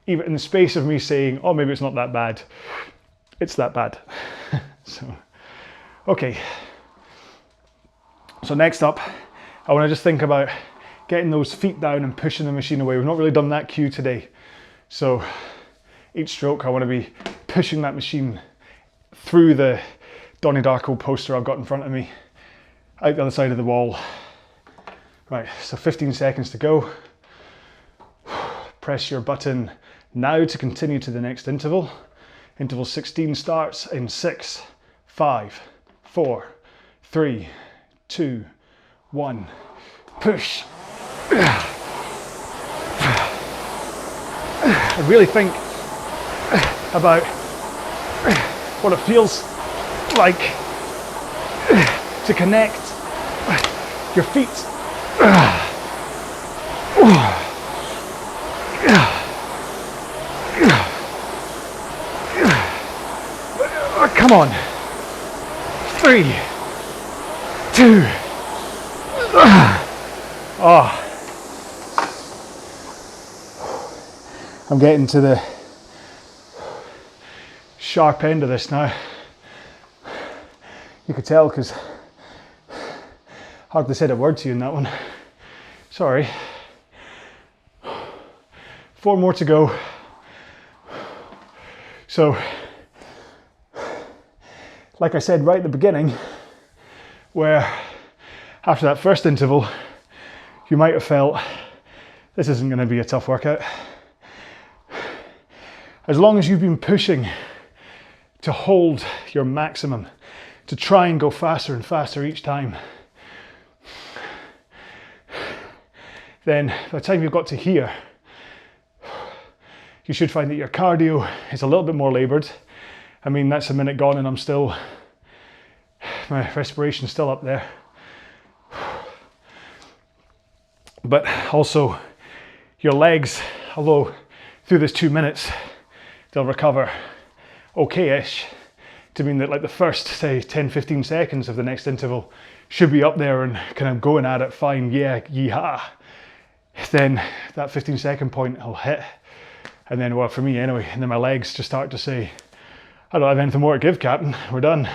even in the space of me saying, oh, maybe it's not that bad, it's that bad. So, okay. So next up, I want to just think about getting those feet down and pushing the machine away. We've not really done that cue today. So each stroke, I want to be pushing that machine through the Donnie Darko poster I've got in front of me, out the other side of the wall. Right, so 15 seconds to go. Press your button now to continue to the next interval. Interval 16 starts in 6, 5, 4, 3, 2, 1. Push. I really think about what it feels like to connect your feet. Come on. 3, 2. Oh. I'm getting to the sharp end of this now. You could tell because hardly said a word to you in that one. Sorry. 4 more to go. So, like I said right at the beginning, where after that first interval, you might have felt this isn't going to be a tough workout. As long as you've been pushing to hold your maximum, to try and go faster and faster each time, then by the time you've got to here, you should find that your cardio is a little bit more laboured. I mean, that's a minute gone and I'm still, my respiration's still up there. But also your legs, although through this 2 minutes, they'll recover okay-ish, to mean that like the first, say, 10, 15 seconds of the next interval should be up there and kind of going at it fine, yeah, yeehaw. Then that 15-second point will hit. And then, well, for me anyway, and then my legs just start to say, I don't have anything more to give, Captain, we're done.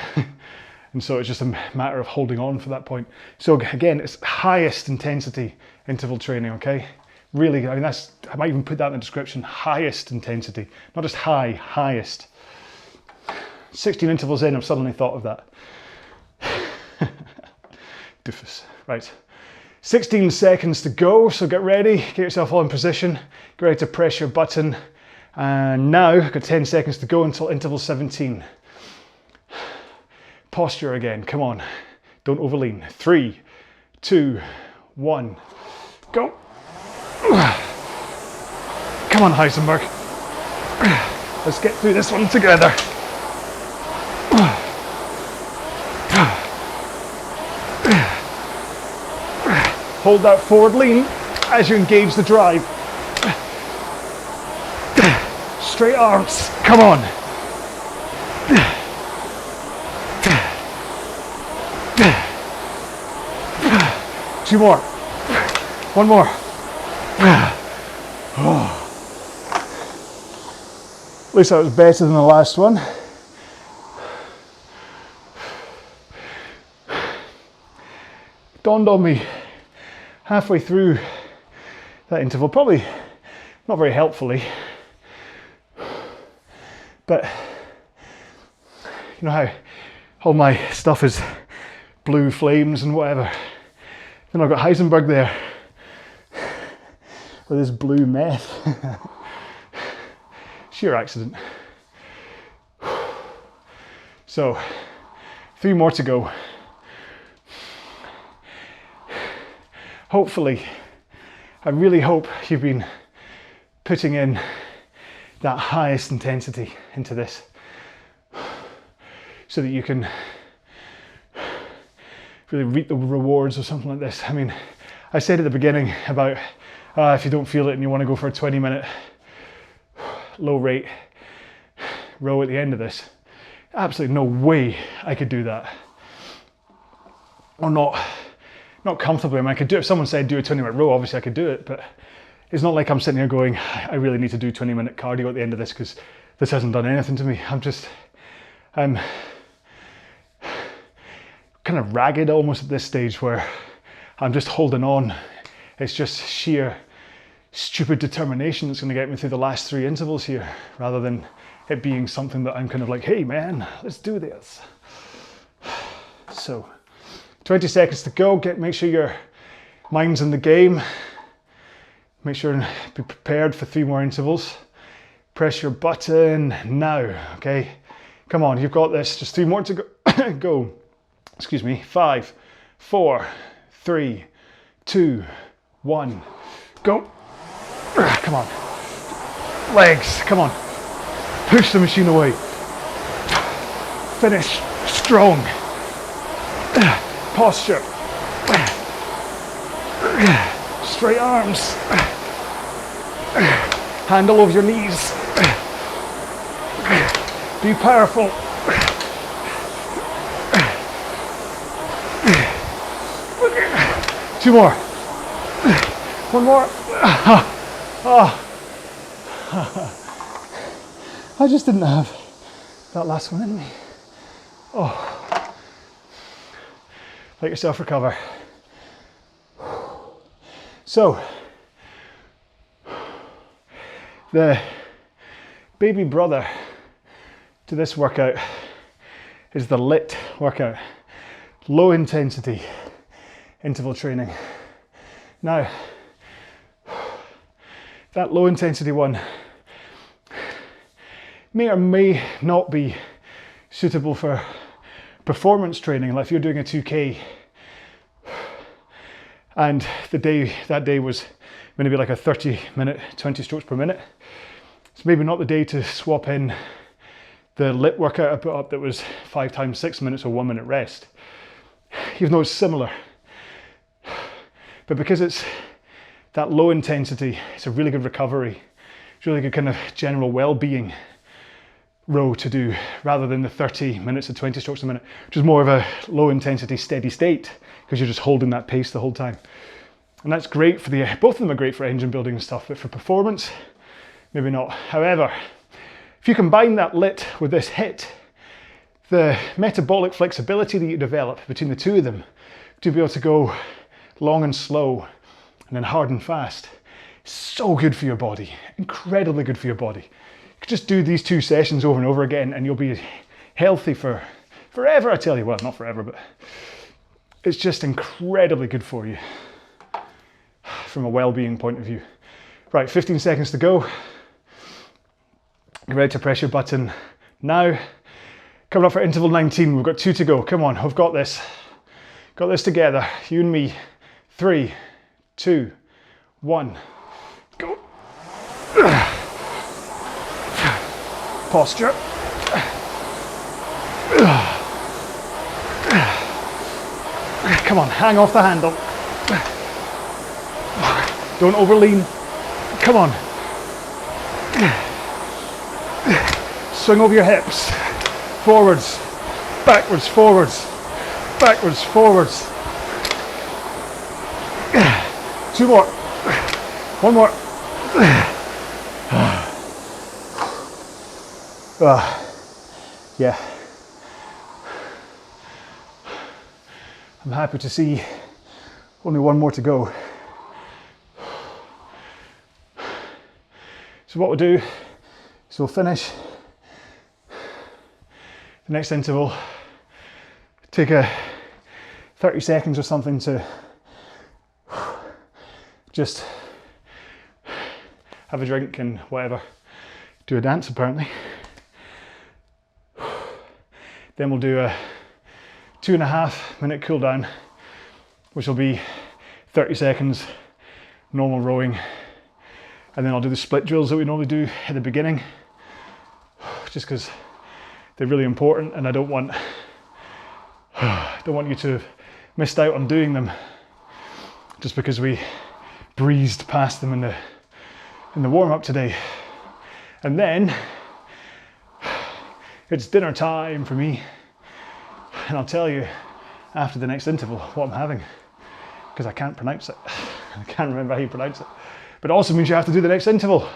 And so it's just a matter of holding on for that point. So again, it's highest intensity interval training, okay? Really, I mean, I might even put that in the description, highest intensity, not just high, highest. 16 intervals in, I've suddenly thought of that. Doofus, right. 16 seconds to go, so get ready, get yourself all in position, get ready to press your button. And now, I've got 10 seconds to go until interval 17. Posture again, come on, don't overlean. 3, 2, 1, go. Come on, Heisenberg. Let's get through this one together. Hold that forward lean as you engage the drive. Straight arms, come on. 2 more. 1 more. At least that was better than the last one. Dawned on me halfway through that interval, probably not very helpfully, but you know how all my stuff is blue flames and whatever. Then I've got Heisenberg there with his blue meth. Sheer accident. So 3 more to go. Hopefully, I really hope you've been putting in that highest intensity into this so that you can really reap the rewards of something like this. I mean, I said at the beginning about if you don't feel it and you want to go for a 20-minute low rate row at the end of this, absolutely no way I could do that. Or not comfortably. I mean, I could do it. If someone said do a 20-minute row, obviously I could do it, but it's not like I'm sitting here going, I really need to do 20-minute cardio at the end of this because this hasn't done anything to me. I'm kind of ragged almost at this stage where I'm just holding on. It's just sheer stupid determination that's going to get me through the last 3 intervals here, rather than it being something that I'm kind of like, hey man, let's do this. So 20 seconds to go. Make sure your mind's in the game. Make sure and be prepared for 3 more intervals. Press your button now, okay? Come on, you've got this. Just 3 more to go. Go. Excuse me. 5, 4, 3, 2, 1. Go. Come on. Legs, come on. Push the machine away. Finish strong. Posture. Straight arms. Handle over your knees. Be powerful. Two more. One more. I just didn't have that last one in me. Oh. Let yourself recover. So, the baby brother to this workout is the LIT workout, low intensity interval training. Now, that low intensity one may or may not be suitable for performance training, like if you're doing a 2K and that day was going to be like a 30-minute, 20 strokes per minute. It's maybe not the day to swap in the LIT workout I put up that was 5 times 6 minutes or 1 minute rest, even though it's similar. But because it's that low intensity, it's a really good recovery. It's really good kind of general well-being row to do, rather than the 30 minutes at 20 strokes a minute, which is more of a low intensity steady state, because you're just holding that pace the whole time. And that's great for both of them are great for engine building and stuff, but for performance, maybe not. However, if you combine that LIT with this HIIT, the metabolic flexibility that you develop between the two of them to be able to go long and slow and then hard and fast, is so good for your body, incredibly good for your body. You could just do these 2 sessions over and over again and you'll be healthy for forever, I tell you. Well, not forever, but it's just incredibly good for you from a well-being point of view. Right, 15 seconds to go. Get ready to press your button now. Coming up for interval 19, we've got 2 to go. Come on, we've got this. Got this together, you and me. 3, 2, 1, go. Posture. Come on, hang off the handle. Don't overlean. Come on. Swing over your hips. Forwards, backwards, forwards, backwards, forwards. 2 more. 1 more. Yeah. I'm happy to see only 1 more to go. So what we'll do is we'll finish the next interval, take a 30 seconds or something to just have a drink and whatever, do a dance apparently. Then we'll do a 2.5 minute cool down, which will be 30 seconds normal rowing. And then I'll do the split drills that we normally do at the beginning, just because they're really important and I don't want you to have missed out on doing them just because we breezed past them in the warm-up today. And then it's dinner time for me, and I'll tell you after the next interval what I'm having, because I can't pronounce it. I can't remember how you pronounce it. But it also means you have to do the next interval.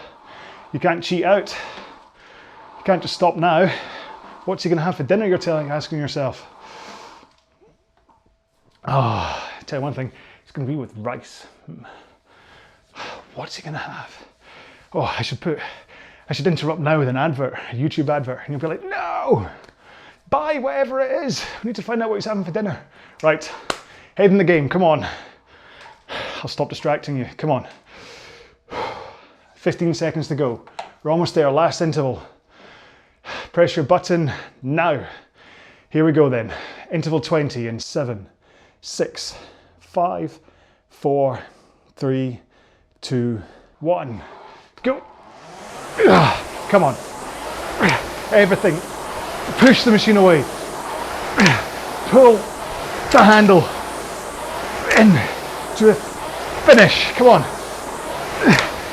You can't cheat out. You can't just stop now. What's he going to have for dinner, you're asking yourself? Oh, I'll tell you one thing, it's going to be with rice. What's he going to have? Oh, I should interrupt now with an advert, a YouTube advert, and you'll be like, no, buy whatever it is. We need to find out what he's having for dinner. Right, head in the game, come on. I'll stop distracting you, come on. 15 seconds to go. We're almost there, last interval. Press your button now. Here we go then. Interval 20 in 7, 6, 5, 4, 3, 2, 1. Go. Come on. Everything. Push the machine away. Pull the handle in to a finish. Come on.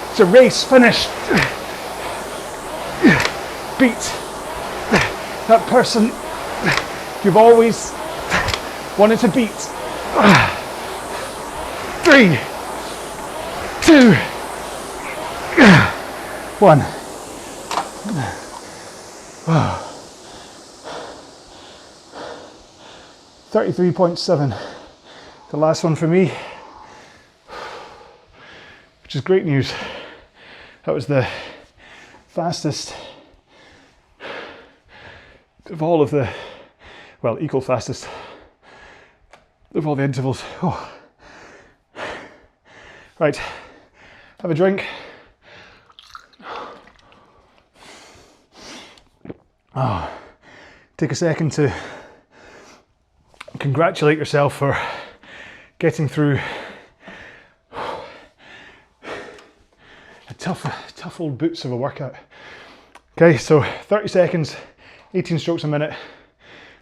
It's a race finish. Beat that person you've always wanted to beat. 3, 2, 1. 33.7. The last one for me, which is great news. That was the fastest of all of the, well, equal fastest of all the intervals. Oh. Right, have a drink. Oh. Take a second to congratulate yourself for getting through a tough old boots of a workout. Okay, so 30 seconds, 18 strokes a minute,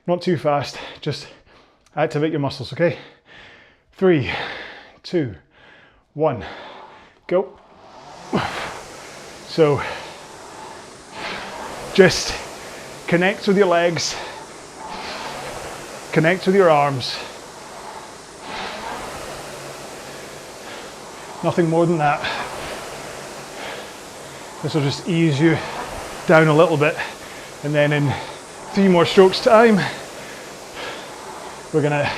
not too fast, just activate your muscles, okay? 3, 2, 1, Go. So just connect with your legs, connect with your arms. Nothing more than that. This will just ease you down a little bit, and then in 3 more strokes time, we're gonna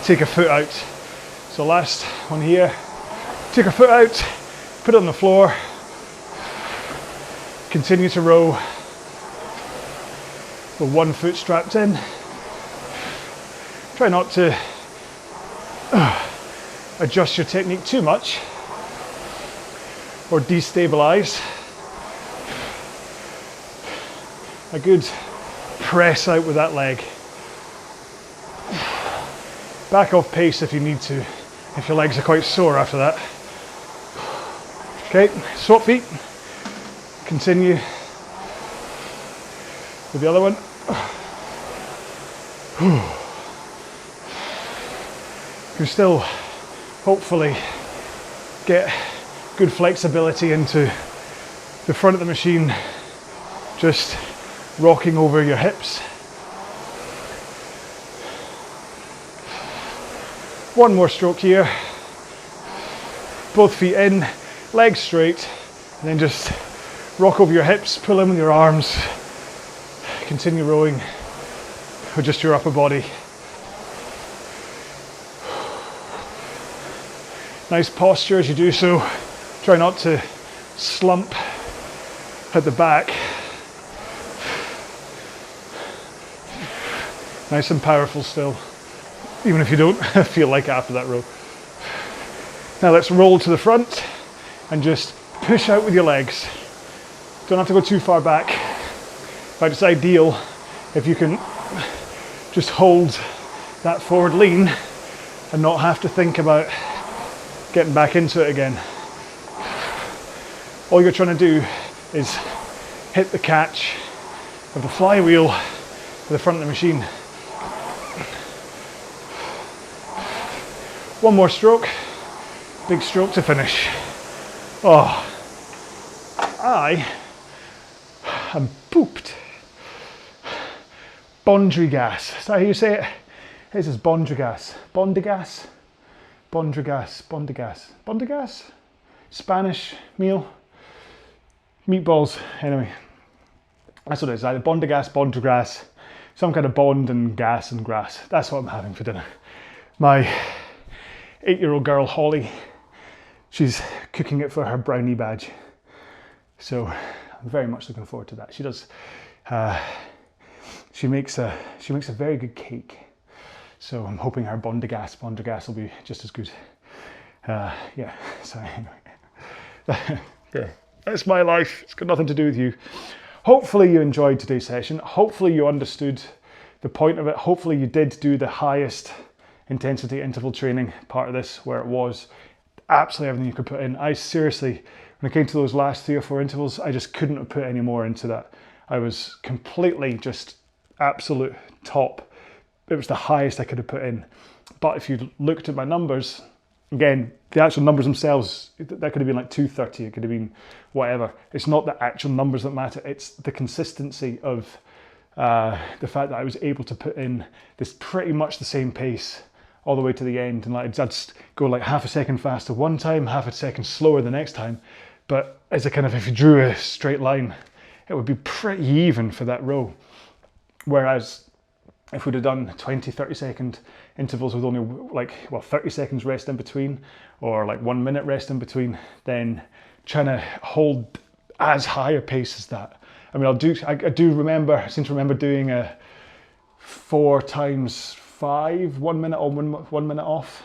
take a foot out. So last one here, take a foot out, put it on the floor, continue to row with 1 foot strapped in. Try not to adjust your technique too much or destabilize. A good press out with that leg. Back off pace if you need to, if your legs are quite sore after that. Okay, swap feet. Continue with the other one. You can still hopefully get good flexibility into the front of the machine, just rocking over your hips. 1 more stroke here. Both feet in, legs straight, and then just rock over your hips, pull in with your arms. Continue rowing with just your upper body. Nice posture as you do so. Try not to slump at the back. Nice and powerful still, even if you don't feel like it after that row. Now let's roll to the front and just push out with your legs. Don't have to go too far back. In fact, it's ideal if you can just hold that forward lean and not have to think about getting back into it again. All you're trying to do is hit the catch of the flywheel at the front of the machine. 1 more stroke, big stroke to finish. Oh, I am pooped. Bondrigas, is that how you say it? This is Bondrigas. Bondigas? Bondrigas, Bondigas. Bondigas? Spanish meal? Meatballs, anyway. That's what it is, either Bondigas, Bondrigas, some kind of bond and gas and grass. That's what I'm having for dinner. My 8-year-old girl, Holly, she's cooking it for her brownie badge. So I'm very much looking forward to that. She does, she makes a very good cake. So I'm hoping her Bondrigas will be just as good. Yeah, so anyway. Yeah, that's my life. It's got nothing to do with you. Hopefully you enjoyed today's session. Hopefully you understood the point of it. Hopefully you did do the highest intensity interval training part of this, where it was absolutely everything you could put in. I seriously, when it came to those last 3 or 4 intervals, I just couldn't have put any more into that. I was completely just absolute top. It was the highest I could have put in. But if you looked at my numbers, again, the actual numbers themselves, that could have been like 230, it could have been whatever. It's not the actual numbers that matter, it's the consistency of the fact that I was able to put in this pretty much the same pace all the way to the end. And like, I'd just go like half a second faster one time, half a second slower the next time. But as a kind of, if you drew a straight line, it would be pretty even for that row. Whereas if we'd have done 20, 30 second intervals with only like, well, 30 seconds rest in between, or like 1 minute rest in between, then trying to hold as high a pace as that. I mean, I seem to remember doing a 4 times 5, 1 minute on, 1 minute off,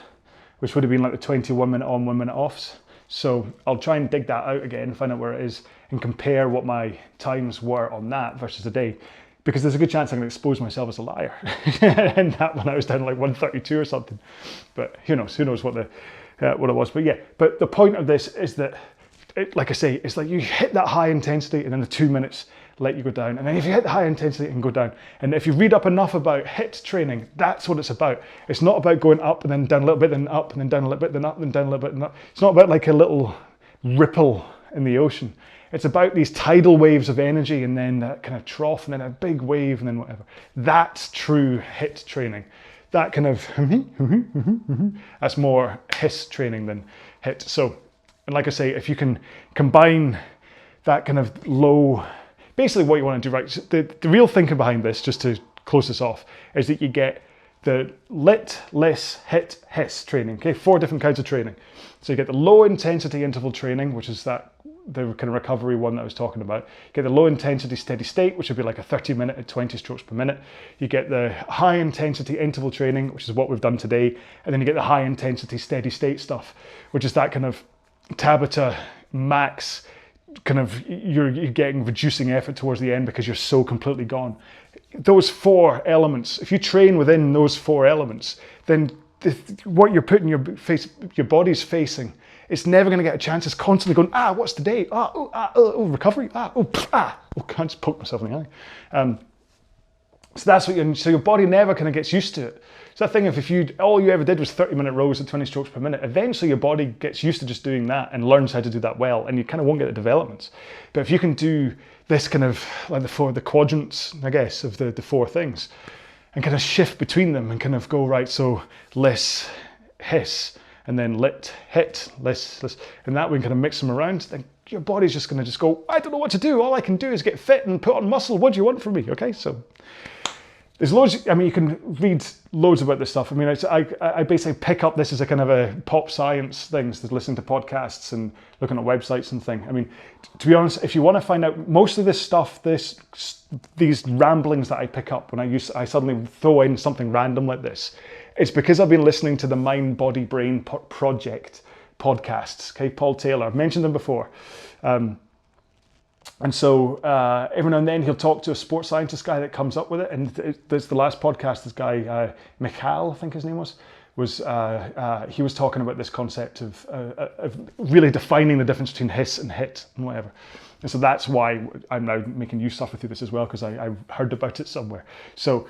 which would have been like the 21 minute on, 1 minute offs. So I'll try and dig that out again, find out where it is, and compare what my times were on that versus today. Because there's a good chance I'm going to expose myself as a liar. And that when I was down like 132 or something. But who knows what it was. But yeah, but the point of this is that, like I say, it's like you hit that high intensity and then the 2 minutes let you go down. And then if you hit the high intensity, it can go down. And if you read up enough about HIIT training, that's what it's about. It's not about going up and then down a little bit, then up and then down a little bit, then up and down a little bit, and up. It's not about like a little ripple in the ocean. It's about these tidal waves of energy and then that kind of trough and then a big wave and then whatever. That's true HIIT training. That kind of, that's more hiss training than HIIT. So, and like I say, if you can combine that kind of low, basically what you want to do, right? The real thinking behind this, just to close this off, is that you get the lit, less, HIIT, hiss training, okay? 4 different kinds of training. So you get the low intensity interval training, which is the kind of recovery one that I was talking about. You get the low intensity steady state, which would be like a 30-minute at 20 strokes per minute. You get the high intensity interval training, which is what we've done today. And then you get the high intensity steady state stuff, which is that kind of Tabata max, kind of you're getting reducing effort towards the end because you're so completely gone. Those 4 elements, if you train within those 4 elements, then what you're putting your body's facing, it's never going to get a chance. It's constantly going, what's today? Recovery. I just poked myself in the eye. So that's what so your body never kind of gets used to it. So that thing of if all you ever did was 30-minute rows at 20 strokes per minute, eventually your body gets used to just doing that and learns how to do that well, and you kind of won't get the developments. But if you can do this kind of like the quadrants, I guess, of the 4 things, and kind of shift between them and kind of go, right, so less hiss, and then lit, HIIT, less, and that way you can kind of mix them around, then your body's just going to go, I don't know what to do. All I can do is get fit and put on muscle. What do you want from me? Okay, so there's loads, I mean, you can read loads about this stuff. I mean, I basically pick up this as a kind of a pop science thing, so listening to podcasts and looking at websites and thing. I mean, to be honest, if you want to find out most of this stuff, these ramblings that I pick up when I suddenly throw in something random like this, it's because I've been listening to the Mind, Body, Brain Project podcasts. Okay, Paul Taylor, I've mentioned them before. And so every now and then he'll talk to a sports scientist guy that comes up with it. And there's the last podcast, this guy, Michael, I think his name was he was talking about this concept of really defining the difference between hiss and HIIT and whatever. And so that's why I'm now making you suffer through this as well, because I heard about it somewhere. So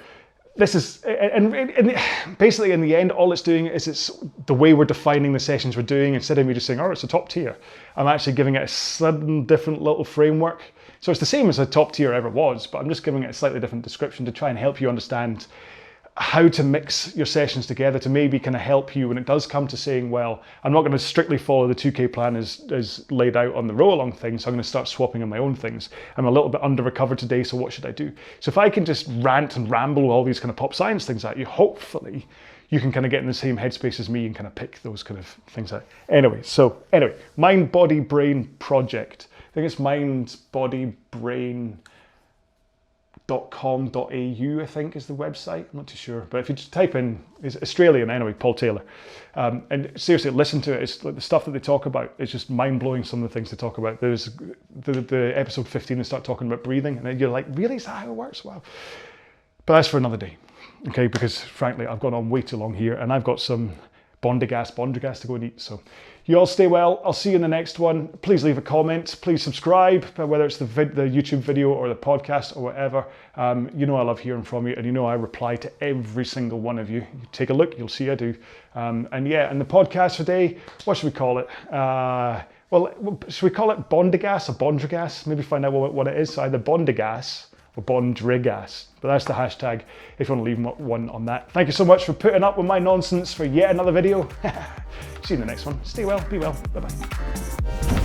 this is, and basically in the end, all it's doing is it's the way we're defining the sessions we're doing. Instead of me just saying, oh, it's a top tier, I'm actually giving it a sudden different little framework. So it's the same as a top tier ever was, but I'm just giving it a slightly different description to try and help you understand how to mix your sessions together to maybe kind of help you when it does come to saying, well, I'm not going to strictly follow the 2K plan as laid out on the RowAlong thing, so I'm going to start swapping on my own things. I'm a little bit under recovered today, so what should I do? So if I can just rant and ramble all these kind of pop science things at you, hopefully you can kind of get in the same headspace as me and kind of pick those kind of things out. Anyway, Mind, Body, Brain Project. I think it's Mind, Body, Brain .com.au, I think is the website. I'm not too sure, but if you just type in, it's Australian anyway, Paul Taylor, and seriously listen to it. It's like the stuff that they talk about. It's just mind-blowing, some of the things they talk about. There's the episode 15, they start talking about breathing, and then you're like, really, is that how it works? Wow. But that's for another day, okay, because frankly I've gone on way too long here and I've got some bondigas to go and eat. So you all stay well. I'll see you in the next one. Please leave a comment. Please subscribe, whether it's the YouTube video or the podcast or whatever. You know I love hearing from you, and you know I reply to every single one of you. You take a look, you'll see I do. And the podcast today, what should we call it? Well, should we call it bondigas or bondragas? Maybe find out what it is. So either bondigas or bondrigas. But that's the hashtag if you want to leave one on that. Thank you so much for putting up with my nonsense for yet another video. See you in the next one. Stay well, be well. Bye-bye.